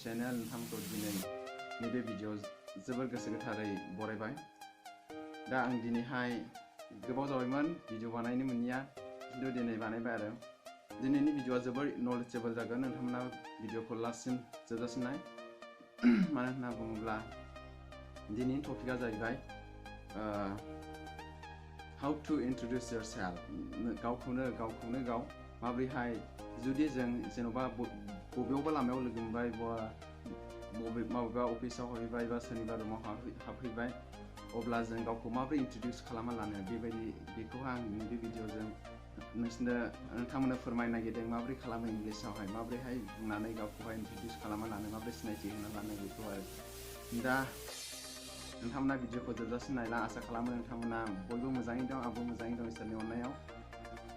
channel नोंथांमोनखौ दिनै नैबे video जोबोर गोसो गोथारै बरायबाय। दा आं दिनैहाय गोबाव जाबायमोन भिडिअ बानायनो मोनिया, खिन्थु दिनै बानायबाय आरो। दिनैनि भिडिअआ जोबोर नलेजेबल जागोन, नोंथांमोना भिडिअखौ लास्टसिम जोबजासिम नाय। मानो होनना बुङोब्ला दिनैनि टपिकआ जाहैबाय how to introduce yourself, गावखौनो गाव माबोरैहाय जुदि जों जेन'बा बबेयावबा लामायाव लोगो मोनबाय, माबेबा अफिसाव हाबहैबाय बा सोरनिबा रुमाव हाबहैबाय, अब्ला जों गावखौ माबोरै इन्ट्रडिउस खालामना लानो, बेखौहाय आं नैबे भिडिअजों नोंथांमोननो फोरमायनो नागिरदों। माबोरै खालामो इंलिसावहाय, माबोरैहाय बुंनानै गावखौहाय इन्ट्रडिउस खालामना लानो, माबोरै सिनायथि होना लानो बेखौ आरो। दा नोंथांमोना भिडिअखौ जोबजासिम नायला, आसा खालामो नोंथांमोना बयबो मोजाङै दं, आंबो मोजाङै दं इसोरनि अननायाव।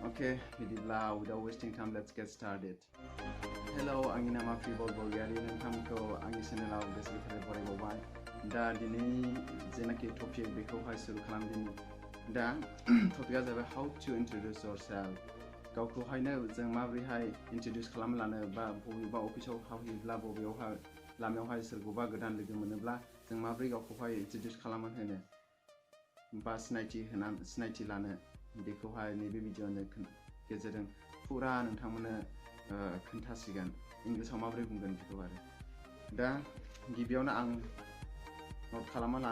अके, बिदिब्ला without wasting time, let's get started. Hello, आंनि नामा gwrlwiwi, नोंथांमोनखौ आंनि चेनेलाव गोसो गोथारै बरायबावबाय। दा दिनैनि जेनाखि टपिक बेखौहाय सुरु खालामदिनि। दा टपिकआ जाबाय how to introduce yourself, गावखौहायनो जों माबोरैहाय इन्ट्रडिउस खालामना लानो, बा बबेबा अफिसाव हाबहैब्ला, बबेयावहाय लामायावहाय सोरखौबा गोदान लोगो मोनोब्ला जों माबोरै गावखौहाय इन्ट्रडिउस खालामना होनो बा सिनायथि लानो, बेखौहाय नैबे भिडिअनि गेजेरजों फुरा नोंथांमोननो खोन्थासिगोन, इंलिसाव माबोरै बुंगोन बेखौ आरो। दा गिबियावनो आं नट खालामना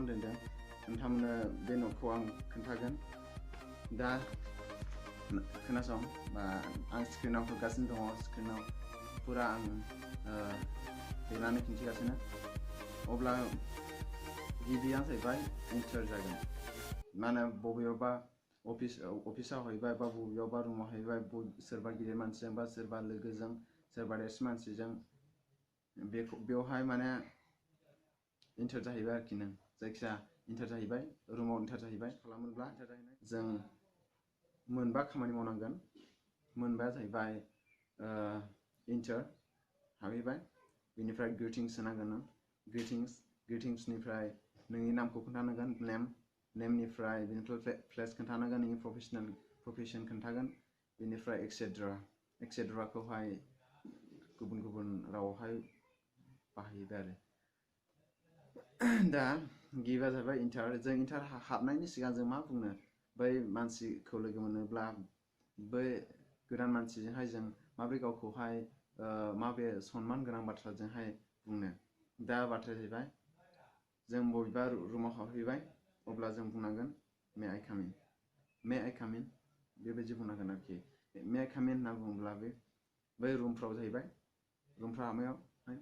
दोनदों, नोंथांमोननो बे नटखौ आं खोन्थागोन। दा खोनासं, बा आं स्क्रिनाव होगासिनो दङ, स्क्रिनाव फुरा आं लिरनानै खिन्थिगासिनो। अब्ला गिबियानो जाहैबाय इन्टार जागोन। माने बबेयावबा अफिसाव हाबहैबाय, बा बबेयावबा रुमाव हाबहैबाय, सोरबा गिदिर मानसिजों बा सोरबा लोगोजों, सोरबा देरसिन मानसिजों, बेवहाय माने इन्टार जाहैबाय आरोखि। नों जायखिया इन्टार जाहैबाय, रुमाव इन्टार जाहैबाय खालामोब्ला जों मोनबा खामानि मावनांगोन। मोनबाया जाहैबाय इन्टार हाबहैबाय, बेनिफ्राय ग्रिटिंस होनांगोन नों, ग्रिटिंसनिफ्राय नोंनि नामखौ खोन्थानांगोन, नेमनिफ्राय बेनिफ्राय प्लेस खोन्थानांगोन, नोंनि प्रफेसन खोन्थागोन, बेनिफ्राय एक्सेट्राखौहाय गुबुन रावावहाय बाहायबाय आरो। दा गिबिया जाहैबाय इन्टार। जों इन्टार हाबनायनि सिगां जों मा बुंनो, बै मानसिखौ लोगो मोनोब्ला बै गोदान मानसिजोंहाय जों माबोरै गावखौहाय माबे सनमान गोनां बाथ्राजोंहाय बुंनो। दा बाथ्राया जाहैबाय, जों बबेबा रुमाव हाबहैबाय, अब्ला जों बुंनांगोन मे आइ काम इन, बेबायदि बुंनांगोन आरोखि। मे आइ काम इन होनना बुङोब्ला बै रुमफ्राव जाहैबाय, रुमफ्राव हाबनायावहाय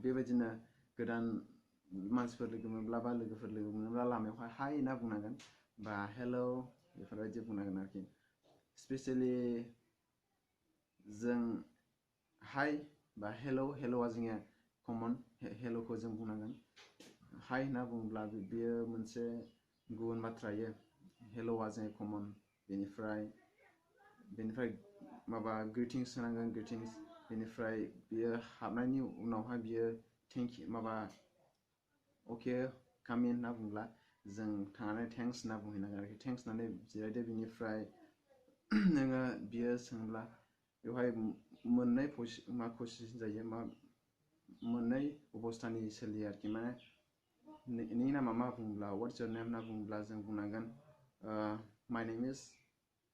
बेबायदिनो गोदान मानसिफोर लोगो मोनोब्ला बा लोगोफोर लोगो मोनोब्ला लामायावहाय हाय होनना बुंनांगोन, बा हेलौ बेफोरबायदि बुंनांगोन आरोखि। स्पेसियेलि जों हाय बा हेलौआ जोंनिया कमन, हेलौखौ जों बुंनांगोन। हाय होनना बुङोब्ला बेयो मोनसे गुबुन बाथ्रायो, हेलौआ जोंनि कमन। बेनिफ्राय माबा ग्रिटिंस होनांगोन, बेनिफ्राय बियो हाबनायनि उनावहाय बियो अके काम इन होनना बुंब्ला जों थांनानै थेंक्स होनना बुंहैनांगोन आरोखि। थेंक्स होननानै जिरायदो। बेनिफ्राय नोङो बियो सोंब्ला बेवहाय मोननै पजिसन जायो, मोननै अबस्थानि सोलियो आरोखि। माने नोंनि नामा मा बुङोब्ला, वाट्स योर नेम होनना बुङोब्ला जों बुंनांगोन माइ नेम इज,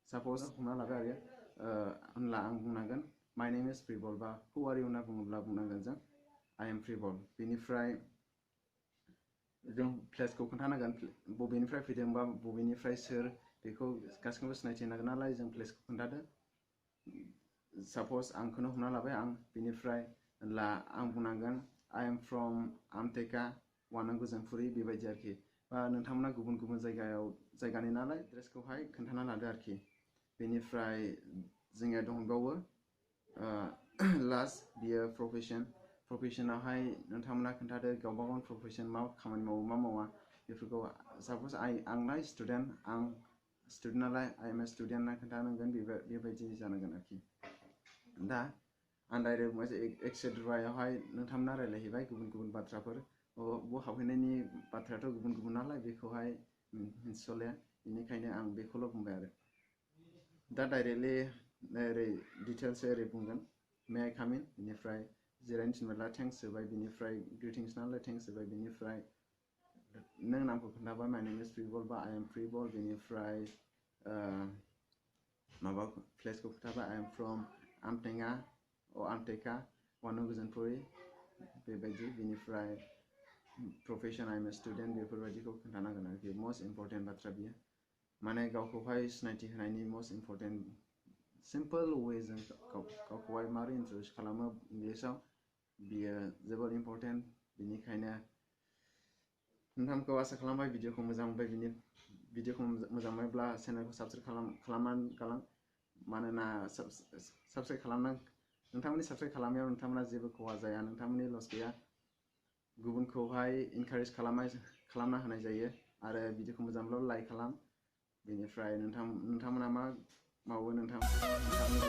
साप'ज हमना लाबाय आरो होनब्ला आं बुंनांगोन माइ नेम इज फ्रिबल, बा हु आर इउ होनना बुङोब्ला बुंनांगोन जों आइ एम फ्रिबल। बेनिफ्राय जों प्लेसखौ खोन्थानांगोन, बबेनिफ्राय फैदों बा बबेनिफ्राय सोर, बेखौ गासिखौबो सिनायथि होनांगोन नालाय जों प्लेसखौ खोन्थादो। साप'ज आंखौनो हमना लाबाय, बेनिफ्राय आं बुंनांगोन आइ एम फ्रम आमटेका वानांगुजोंफुरि, बेबायदि आरोखि। बा नोंथांमोना गुबुन गुबुन जायगानि नालाय ड्रेसखौहाय खोन्थाना लादो आरोखि। बेनिफ्राय जोंनिया दंबावो लास्ट, बियो प्रफेसनावहाय नोंथांमोना खोन्थादो गावबा गावनि प्रफेसन, मा खामानि मावो मा मावा बेफोरखौ। साप'ज आंलाय स्टुडेन्ट, आं स्टुडेन्ट नालाय आइ एम ए स्टुडेन्ट होनना खोन्थानांगोन, बेबायदि जानांगोन आरोखि। दा आं डाइरेक्ट बुंनोसै, एक्सेट्रायावहाय नोंथांमोना रायलायहैबाय गुबुन गुबुन बाथ्राफोर, बेयाव हाबहैनायनि बाथ्रायाथ' गुबुन गुबुन नालाय बेखौहाय मिन्थिस'लाया, बेनिखायनो आं बेखौल' बुंबाय आरो। दा डाइरेक्टलि ओरै डिटेल्सै ओरै बुंगोन मे आइ काम इन, बेनिफ्राय जिरायनो थिनबाय थेंक्स होबाय बिनिफ्राय ग्रिटिंस नालाय थेंक्स होबाय बिनिफ्राय नों नामखौ खोन्थाबाय माय नेम इज फ्रिबल बा आइ एम फ्रिबल बिनिफ्राय माबा प्लेसखौ खोन्थाबाय आइ एम फ्रम आमटेङा आमटेका वानगोजोनपुरि बेबायदि बिनिफ्राय profession I am a student बेफोरबायदिखौ खोन्थानांगोन आरोखि मस्ट इम्परटेन्ट बाथ्रा बियो माने गावखौहाय सिनायथि होनायनि मस्ट इम्परटेन्ट सिम्पल वेजों गावखौहाय मारै इन्ट्रडिउस खालामो इंलिशाव बियो जोबोद इम्परटेन्ट बिनिखायनो नोंथांखौ आसा खालामबाय भिडिअखौ मोजां मोनबाय भिडिअखौ मोजां मोनोब्ला चेनेलखौ साबस्क्राइब खालामनानै गालां मानोना साबस्क्राइब खालामनां नोंथांमोननि साबस्क्राइब खालामनायाव नोंथांमोना जेबो खहा जाया नोंथांमोननि लस गैया गुबुनखौहाय इनकारेज खालामना होनाय जायो आरो भिडिअखौ मोजां मोनब्ला लाइक खालाम बेनिफ्राय नोंथांमोना मा मावो नोंथांमोननि